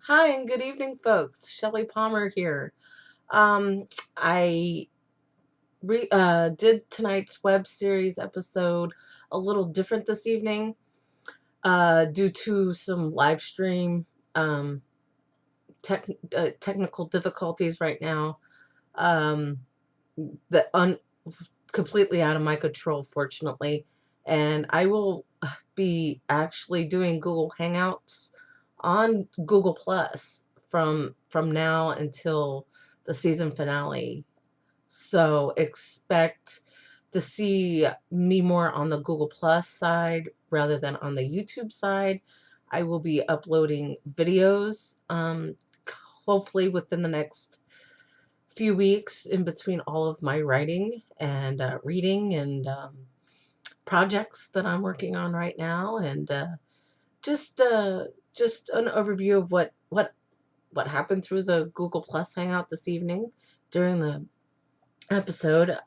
Hi and good evening, folks. Shellie Palmer here. Um, I did tonight's web series episode a little different this evening due to some live stream um, technical difficulties right now um, that completely out of my control, fortunately. And I will be actually doing Google Hangouts on Google Plus from now until the season finale. So expect to see me more on the Google Plus side rather than on the YouTube side. I will be uploading videos, hopefully within the next few weeks in between all of my writing and reading and projects that I'm working on right now, and just uh, just an overview of what happened through the Google Plus Hangout this evening during the episode.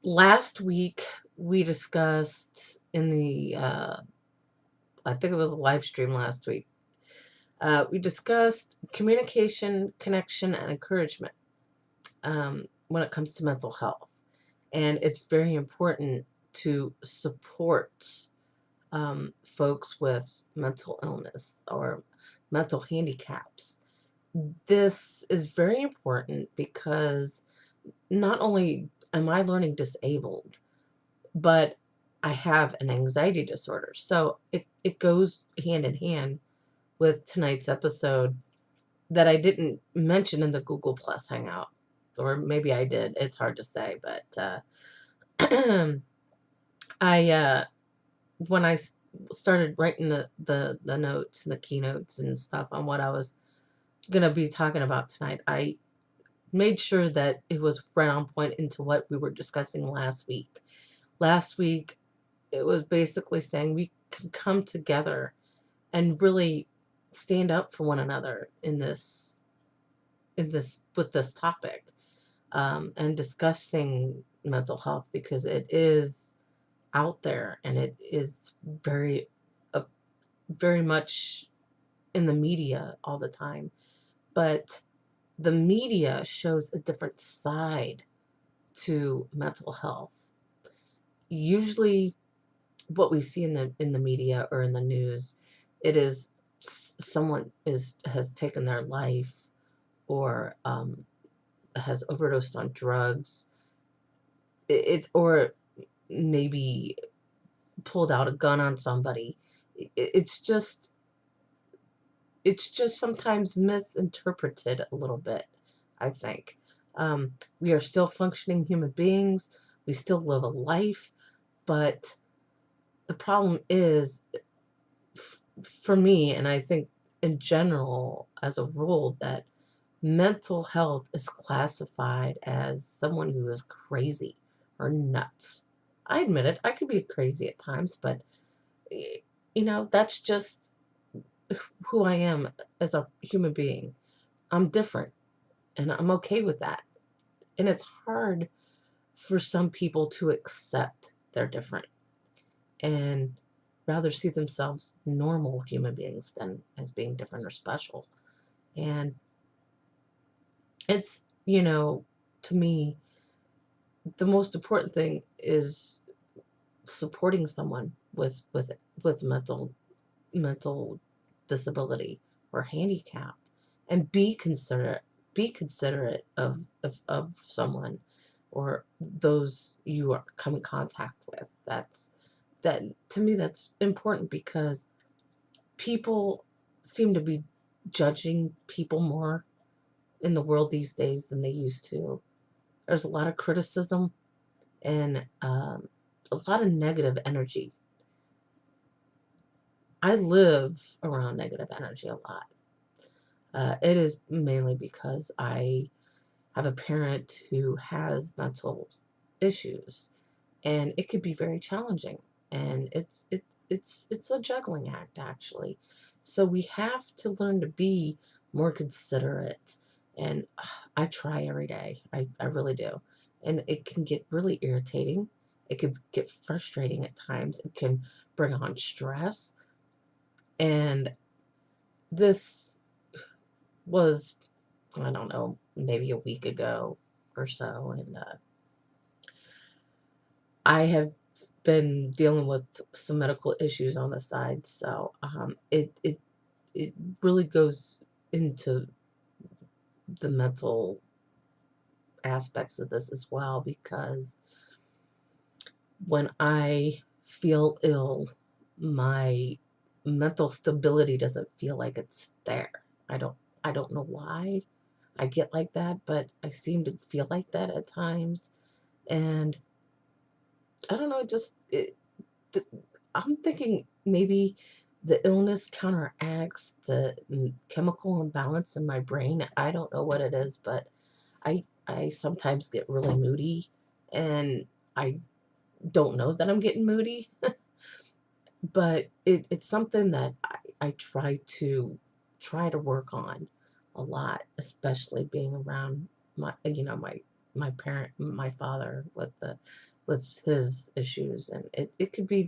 Last week we discussed in the I think it was a live stream last week. We discussed communication, connection, and encouragement when it comes to mental health. And it's very important to support folks with mental illness or mental handicaps. This is very important because not only am I learning disabled, but I have an anxiety disorder. So it goes hand in hand with tonight's episode that I didn't mention in the Google Plus Hangout. Or maybe I did. It's hard to say, but I when I started writing the notes and the keynotes and stuff on what I was gonna be talking about tonight, I made sure that it was right on point into what we were discussing last week. Last week, it was basically saying we can come together and really stand up for one another in this with this topic, and discussing mental health because it is out there and it is uh, very much in the media all the time. But the media shows a different side to mental health. Usually what we see in the media or in the news, it is someone is has taken their life or has overdosed on drugs. It's or maybe pulled out a gun on somebody. It's just sometimes misinterpreted a little bit, I think. We are still functioning human beings. We still live a life, but the problem is, for me, and I think in general, as a rule, that mental health is classified as someone who is crazy or nuts. I admit it, I could be crazy at times, but that's just who I am as a human being. I'm different, and I'm okay with that. And it's hard for some people to accept they're different and rather see themselves normal human beings than as being different or special. And it's, to me, the most important thing is supporting someone with mental disability or handicap, and be considerate of someone or those you are come in contact with. That to me, that's important because people seem to be judging people more in the world these days than they used to. There's a lot of criticism and a lot of negative energy. I live around negative energy a lot. It is mainly because I have a parent who has mental issues, and it could be very challenging. And it's a juggling act, actually. So we have to learn to be more considerate. And I try every day. I really do. And it can get really irritating. It could get frustrating at times. It can bring on stress. And this was, I don't know, maybe a week ago or so, and I have been dealing with some medical issues on the side, so it really goes into the mental aspects of this as well, because when I feel ill, my mental stability doesn't feel like it's there. I don't I don't know why I get like that, but I seem to feel like that at times. And I don't know, th- I'm thinking maybe the illness counteracts the chemical imbalance in my brain. I don't know what it is, but I sometimes get really moody, and I don't know that I'm getting moody, but it's something that I try to work on a lot, especially being around my parent, my father, with his issues. And it could be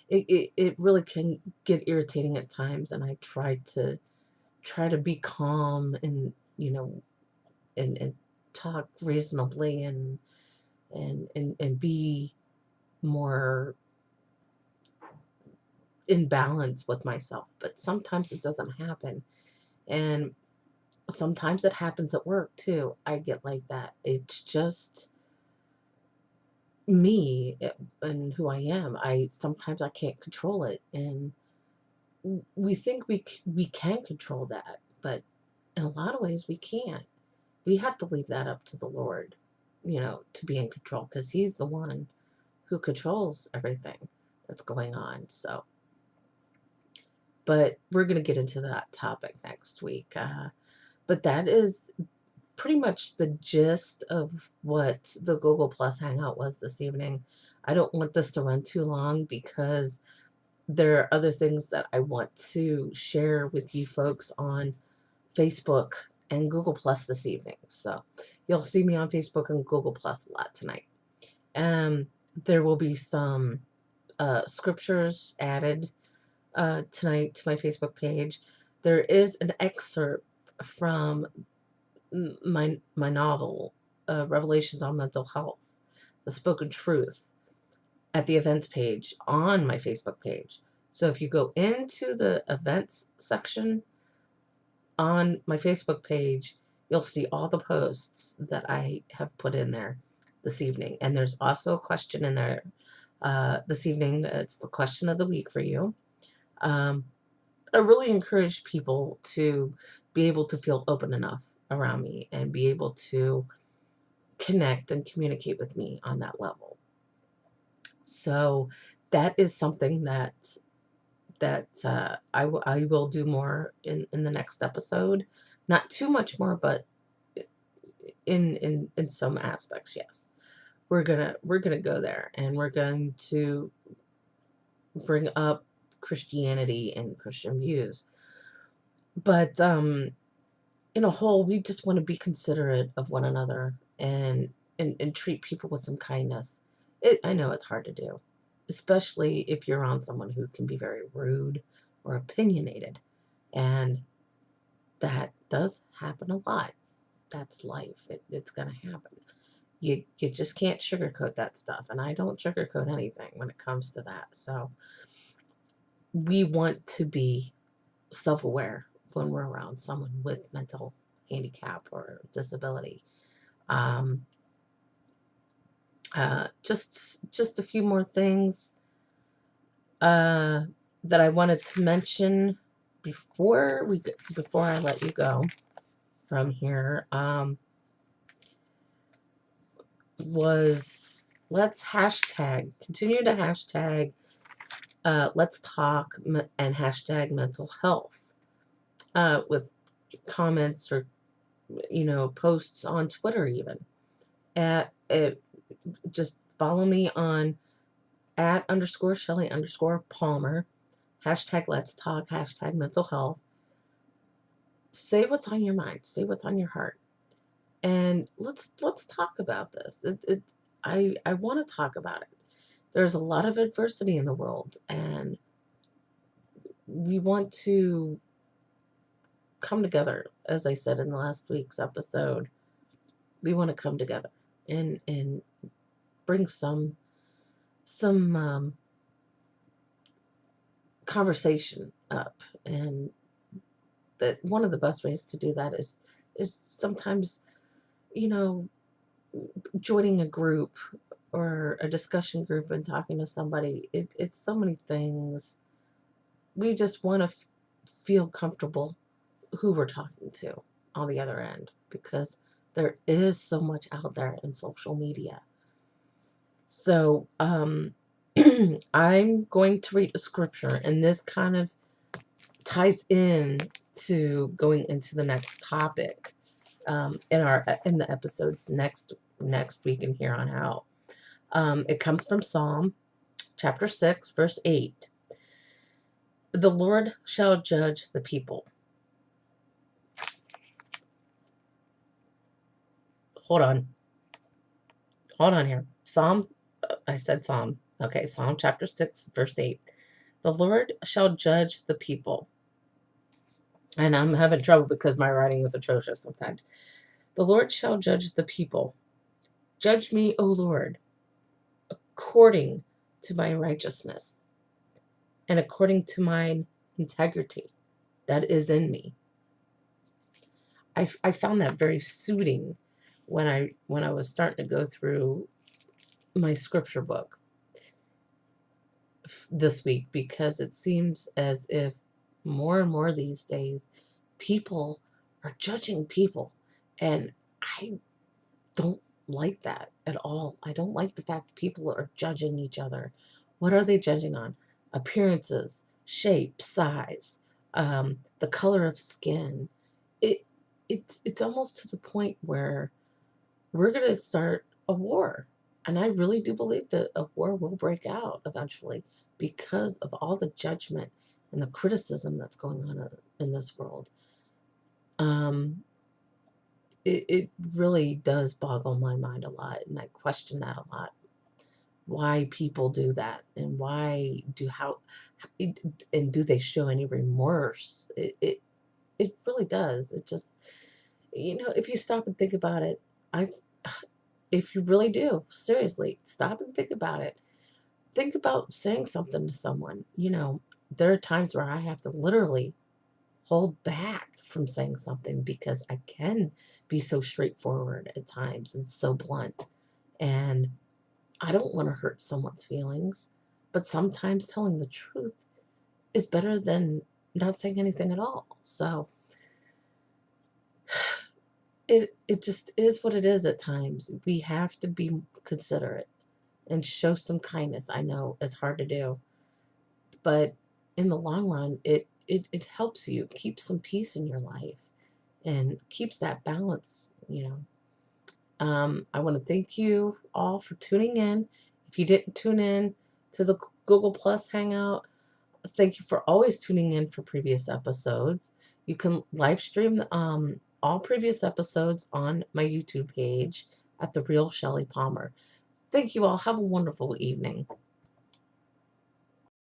it really can get irritating at times, and I try to be calm, and and talk reasonably, and be more in balance with myself. But sometimes it doesn't happen. And sometimes it happens at work too. I get like that. It's just me, and who I am. I can't control it. And we think we can control that, but in a lot of ways we can't. We have to leave that up to the Lord, to be in control, because he's the one who controls everything that's going on. So, but we're going to get into that topic next week. But that is pretty much the gist of what the Google Plus Hangout was this evening. I don't want this to run too long, because there are other things that I want to share with you folks on Facebook and Google Plus this evening. So you'll see me on Facebook and Google Plus a lot tonight. There will be some scriptures added tonight to my Facebook page. There is an excerpt from my novel, Revelations on Mental Health, The Spoken Truth, at the events page on my Facebook page. So if you go into the events section on my Facebook page, you'll see all the posts that I have put in there this evening. And there's also a question in there this evening. It's the question of the week for you. I really encourage people to be able to feel open enough around me and be able to connect and communicate with me on that level. So that is something that I will do more in the next episode. Not too much more, but in some aspects, yes. We're gonna go there, and we're going to bring up Christianity and Christian views. But in a whole, we just want to be considerate of one another, and treat people with some kindness. I know it's hard to do, especially if you're around someone who can be very rude or opinionated. And that does happen a lot. That's life. It's going to happen. You just can't sugarcoat that stuff. And I don't sugarcoat anything when it comes to that. So we want to be self aware when we're around someone with mental handicap or disability. Um, just a few more things uh, that I wanted to mention before I let you go from here. Was let's continue to hashtag let's talk and hashtag mental health with comments, or posts on Twitter even. Just follow me on @_Shellie_Palmer, hashtag let's talk, hashtag mental health. Say what's on your mind, say what's on your heart, and let's talk about this. I want to talk about it. There's a lot of adversity in the world, and we want to come together. As I said in the last week's episode, we want to come together and bring some conversation up. And that one of the best ways to do that is sometimes, you know, joining a group or a discussion group and talking to somebody. It's so many things. We just want to feel comfortable who we're talking to on the other end, because there is so much out there in social media. So I'm going to read a scripture, and this kind of ties in to going into the next topic in the episodes next week and here on out. It comes from Psalm chapter 6, verse 8. The Lord shall judge the people. Hold on here. I said Psalm. Okay, Psalm chapter 6, verse 8. The Lord shall judge the people. And I'm having trouble because my writing is atrocious sometimes. The Lord shall judge the people. Judge me, O Lord, according to my righteousness and according to mine integrity that is in me. I found that very soothing when I was starting to go through my scripture book this week, because it seems as if more and more these days people are judging people, and I don't like that at all. I don't like the fact people are judging each other. What are they judging on? Appearances, shape, size, the color of skin. It's almost to the point where we're going to start a war. And I really do believe that a war will break out eventually because of all the judgment and the criticism that's going on in this world. It really does boggle my mind a lot, and I question that a lot. Why people do that, and and do they show any remorse? It really does. It just, if you stop and think about it, I if you really do, seriously, stop and think about it. Think about saying something to someone. There are times where I have to literally hold back from saying something because I can be so straightforward at times and so blunt. And I don't want to hurt someone's feelings, but sometimes telling the truth is better than not saying anything at all. So it just is what it is at times. We have to be considerate and show some kindness. I know it's hard to do, but in the long run, it helps you keep some peace in your life and keeps that balance. I want to thank you all for tuning in. If you didn't tune in to the Google Plus Hangout, thank you for always tuning in for previous episodes. You can live stream all previous episodes on my YouTube page at The Real Shellie Palmer. Thank you all. Have a wonderful evening.